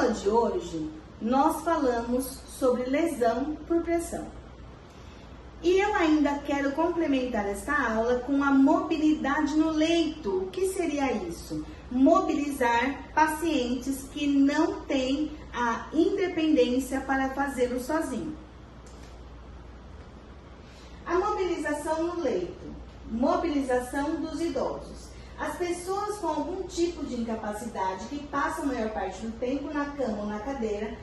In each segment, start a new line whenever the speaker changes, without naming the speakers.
aula de hoje, nós falamos sobre lesão por pressão. E eu ainda quero complementar esta aula com a mobilidade no leito. O que seria isso? Mobilizar pacientes que não têm a independência para fazê-lo sozinho. A mobilização no leito. Mobilização dos idosos. As pessoas com algum tipo de incapacidade que passam a maior parte do tempo na cama ou na cadeira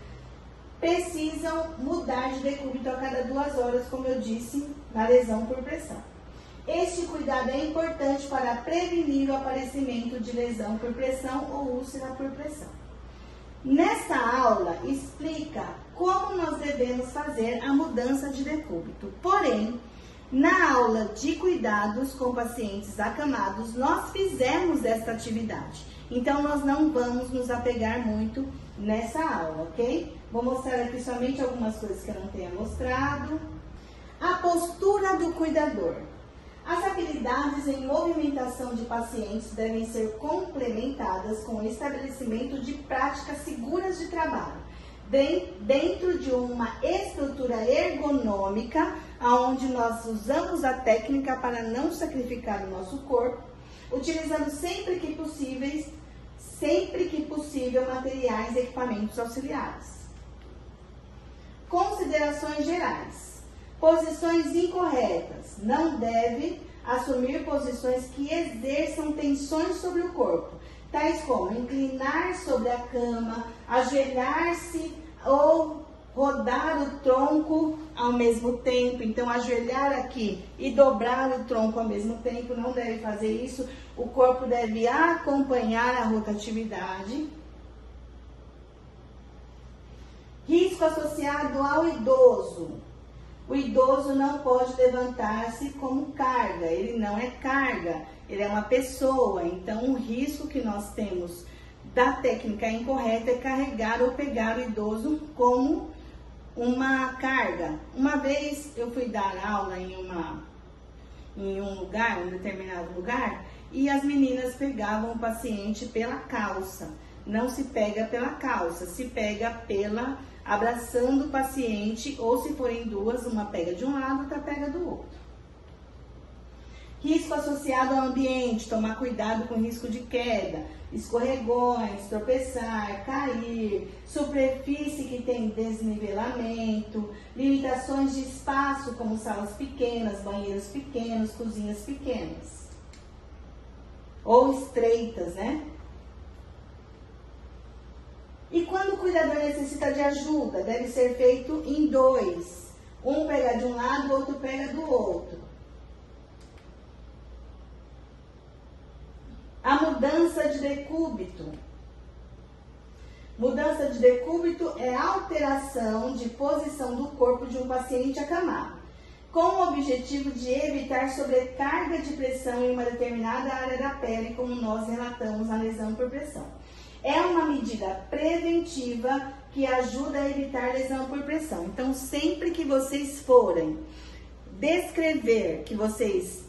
precisam mudar de decúbito a cada 2 horas, como eu disse, na lesão por pressão. Este cuidado é importante para prevenir o aparecimento de lesão por pressão ou úlcera por pressão. Nesta aula, explica como nós devemos fazer a mudança de decúbito. Porém, na aula de cuidados com pacientes acamados, nós fizemos esta atividade. Então, nós não vamos nos apegar muito nessa aula, ok? Vou mostrar aqui somente algumas coisas que eu não tenha mostrado. A postura do cuidador. As habilidades em movimentação de pacientes devem ser complementadas com o estabelecimento de práticas seguras de trabalho, dentro de uma estrutura ergonômica, onde nós usamos a técnica para não sacrificar o nosso corpo, utilizando sempre que possível materiais e equipamentos auxiliares. Considerações gerais. Posições incorretas. Não deve assumir posições que exerçam tensões sobre o corpo, tais como inclinar sobre a cama, ajoelhar-se ou rodar o tronco ao mesmo tempo. Então, ajoelhar aqui e dobrar o tronco ao mesmo tempo, não deve fazer isso. O corpo deve acompanhar a rotatividade. Risco associado ao idoso. O idoso não pode levantar-se como carga, ele não é carga, ele é uma pessoa. Então, o risco que nós temos da técnica incorreta é carregar ou pegar o idoso como uma carga. Uma vez eu fui dar aula em um determinado lugar, e as meninas pegavam o paciente pela calça. Não se pega pela calça, se pega abraçando o paciente, ou se forem duas, uma pega de um lado, outra pega do outro. Risco associado ao ambiente, tomar cuidado com risco de queda, escorregões, tropeçar, cair, superfície que tem desnivelamento, limitações de espaço, como salas pequenas, banheiros pequenos, cozinhas pequenas. Ou estreitas, né? E quando o cuidador necessita de ajuda, deve ser feito em 2. Um pega de um lado, o outro pega do outro. A mudança de decúbito. Mudança de decúbito é a alteração de posição do corpo de um paciente acamado, com o objetivo de evitar sobrecarga de pressão em uma determinada área da pele, como nós relatamos na lesão por pressão. É uma medida preventiva que ajuda a evitar lesão por pressão. Então, sempre que vocês forem descrever que vocês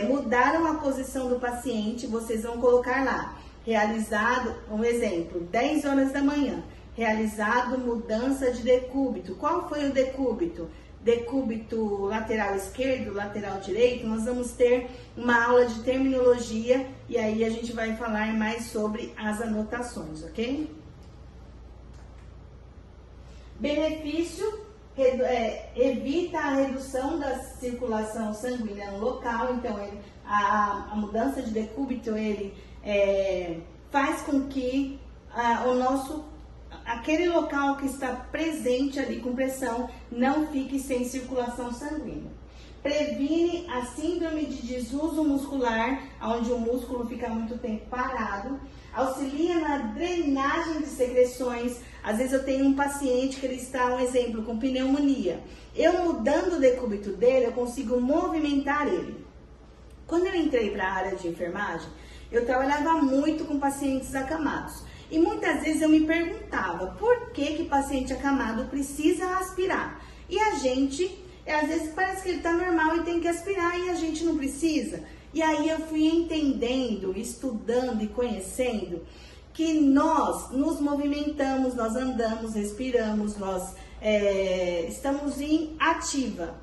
mudaram a posição do paciente, vocês vão colocar lá, realizado, um exemplo, 10 horas da manhã, realizado mudança de decúbito. Qual foi o decúbito? Decúbito lateral esquerdo, lateral direito. Nós vamos ter uma aula de terminologia e aí a gente vai falar mais sobre as anotações, ok? Benefício, evita a redução da circulação sanguínea no local. Então, a mudança de decúbito, ele faz com que aquele local que está presente ali com pressão não fique sem circulação sanguínea. Previne a síndrome de desuso muscular, onde o músculo fica muito tempo parado. Auxilia na drenagem de secreções. Às vezes eu tenho um paciente que ele está, um exemplo, com pneumonia. Eu mudando o decúbito dele, eu consigo movimentar ele. Quando eu entrei para a área de enfermagem, eu trabalhava muito com pacientes acamados. E muitas vezes eu me perguntava por que paciente acamado precisa aspirar. E a gente, às vezes parece que ele está normal e tem que aspirar e a gente não precisa. E aí eu fui entendendo, estudando e conhecendo que nós nos movimentamos, nós andamos, respiramos, nós estamos em ativa.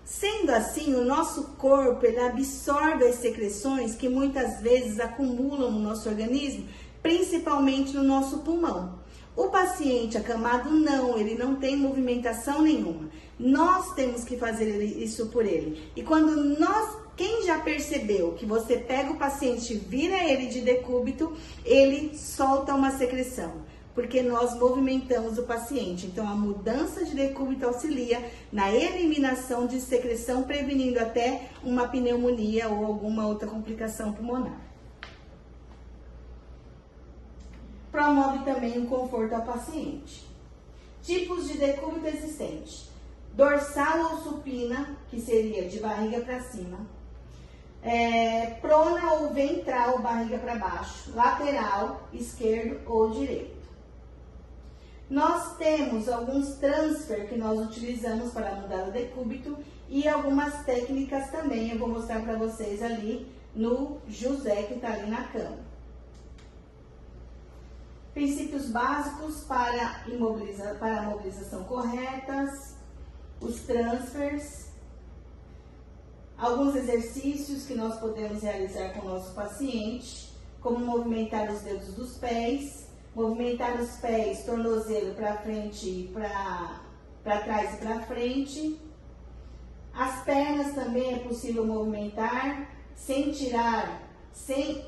Sendo assim, o nosso corpo ele absorve as secreções que muitas vezes acumulam no nosso organismo, principalmente no nosso pulmão. O paciente acamado não, ele não tem movimentação nenhuma. Nós temos que fazer isso por ele. E quando quem já percebeu que você pega o paciente e vira ele de decúbito, ele solta uma secreção, porque nós movimentamos o paciente. Então, a mudança de decúbito auxilia na eliminação de secreção, prevenindo até uma pneumonia ou alguma outra complicação pulmonar. Promove também o conforto ao paciente. Tipos de decúbito existente: dorsal ou supina, que seria de barriga para cima, prona ou ventral, barriga para baixo, lateral, esquerdo ou direito. Nós temos alguns transfer que nós utilizamos para mudar o decúbito e algumas técnicas também. Eu vou mostrar para vocês ali no José, que está ali na cama. Princípios básicos para a mobilização corretas, os transfers, alguns exercícios que nós podemos realizar com o nosso paciente, como movimentar os dedos dos pés, movimentar os pés, tornozelo para frente, para trás e para frente. As pernas também é possível movimentar sem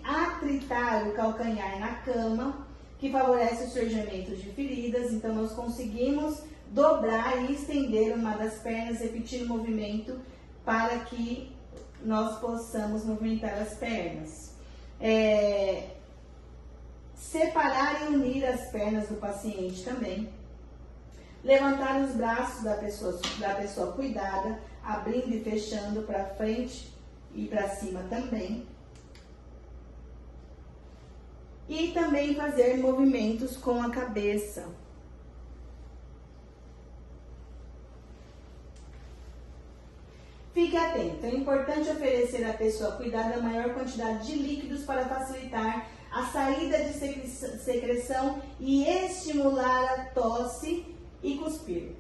atritar o calcanhar na cama, que favorece o surgimento de feridas. Então, nós conseguimos dobrar e estender uma das pernas, repetir o movimento para que nós possamos movimentar as pernas. Separar e unir as pernas do paciente também. Levantar os braços da pessoa cuidada, abrindo e fechando para frente e para cima também. E também fazer movimentos com a cabeça. Fique atento, é importante oferecer à pessoa cuidada a maior quantidade de líquidos para facilitar a saída de secreção e estimular a tosse e cuspir.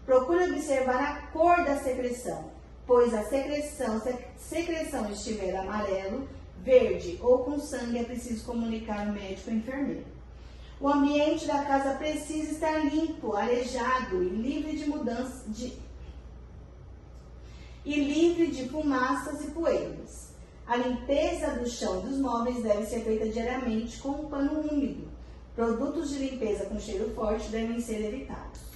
Procure observar a cor da secreção, pois a secreção, se a secreção estiver amarelo, verde ou com sangue, é preciso comunicar ao médico ou enfermeiro. O ambiente da casa precisa estar limpo, arejado e livre de fumaças e poeiras. A limpeza do chão e dos móveis deve ser feita diariamente com um pano úmido. Produtos de limpeza com cheiro forte devem ser evitados.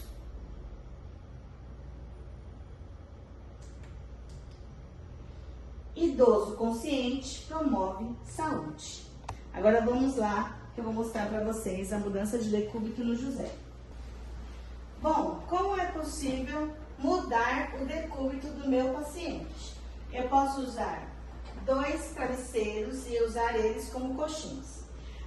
Idoso consciente promove saúde. Agora vamos lá, que eu vou mostrar para vocês a mudança de decúbito no José. Bom, como é possível mudar o decúbito do meu paciente? Eu posso usar 2 travesseiros e usar eles como coxins.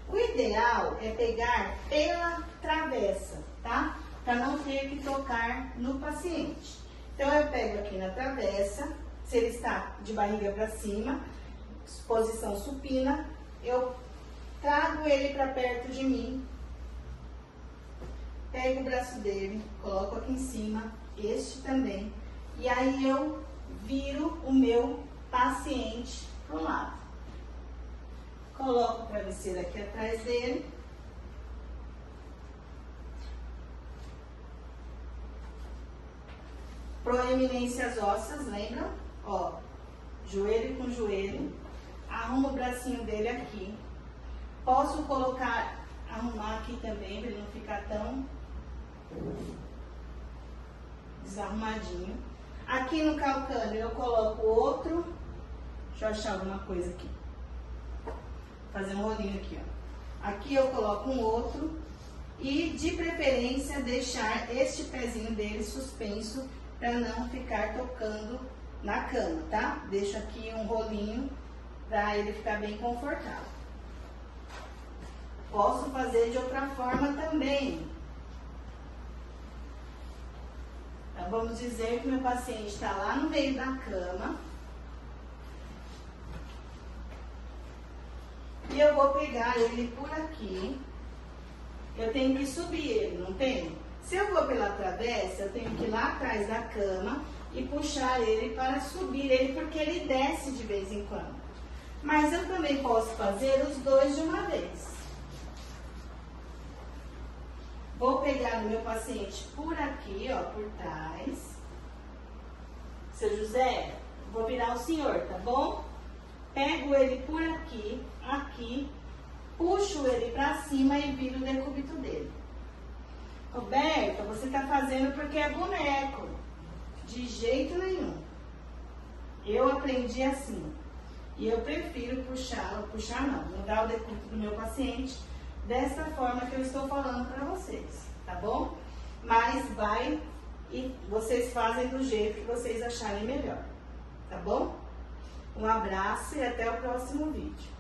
O ideal é pegar pela travessa, tá? Para não ter que tocar no paciente. Então, eu pego aqui na travessa. Se ele está de barriga para cima, posição supina, eu trago ele para perto de mim, pego o braço dele, coloco aqui em cima, este também, e aí eu viro o meu paciente para um lado. Coloco o travesseiro aqui atrás dele. Proeminências ósseas, lembram? Ó, joelho com joelho, arrumo o bracinho dele aqui. Posso arrumar aqui também, para ele não ficar tão desarrumadinho. Aqui no calcânio eu coloco outro, deixa eu achar alguma coisa aqui. Fazer um rolinho aqui, ó. Aqui eu coloco um outro e, de preferência, deixar este pezinho dele suspenso para não ficar tocando na cama, tá? Deixo aqui um rolinho para ele ficar bem confortável. Posso fazer de outra forma também. Então, vamos dizer que meu paciente está lá no meio da cama. E eu vou pegar ele por aqui. Eu tenho que subir ele, não tenho? Se eu vou pela travessa, eu tenho que ir lá atrás da cama e puxar ele para subir ele, porque ele desce de vez em quando. Mas eu também posso fazer os dois de uma vez. Vou pegar o meu paciente por aqui, ó, por trás. Seu José, vou virar o senhor, tá bom? Pego ele por aqui, aqui, puxo ele pra cima e viro o decúbito dele. Roberta, você tá fazendo porque é boneco. De jeito nenhum. Eu aprendi assim. E eu prefiro mudar o decúbito do meu paciente dessa forma que eu estou falando para vocês, tá bom? Mas vai e vocês fazem do jeito que vocês acharem melhor, tá bom? Um abraço e até o próximo vídeo.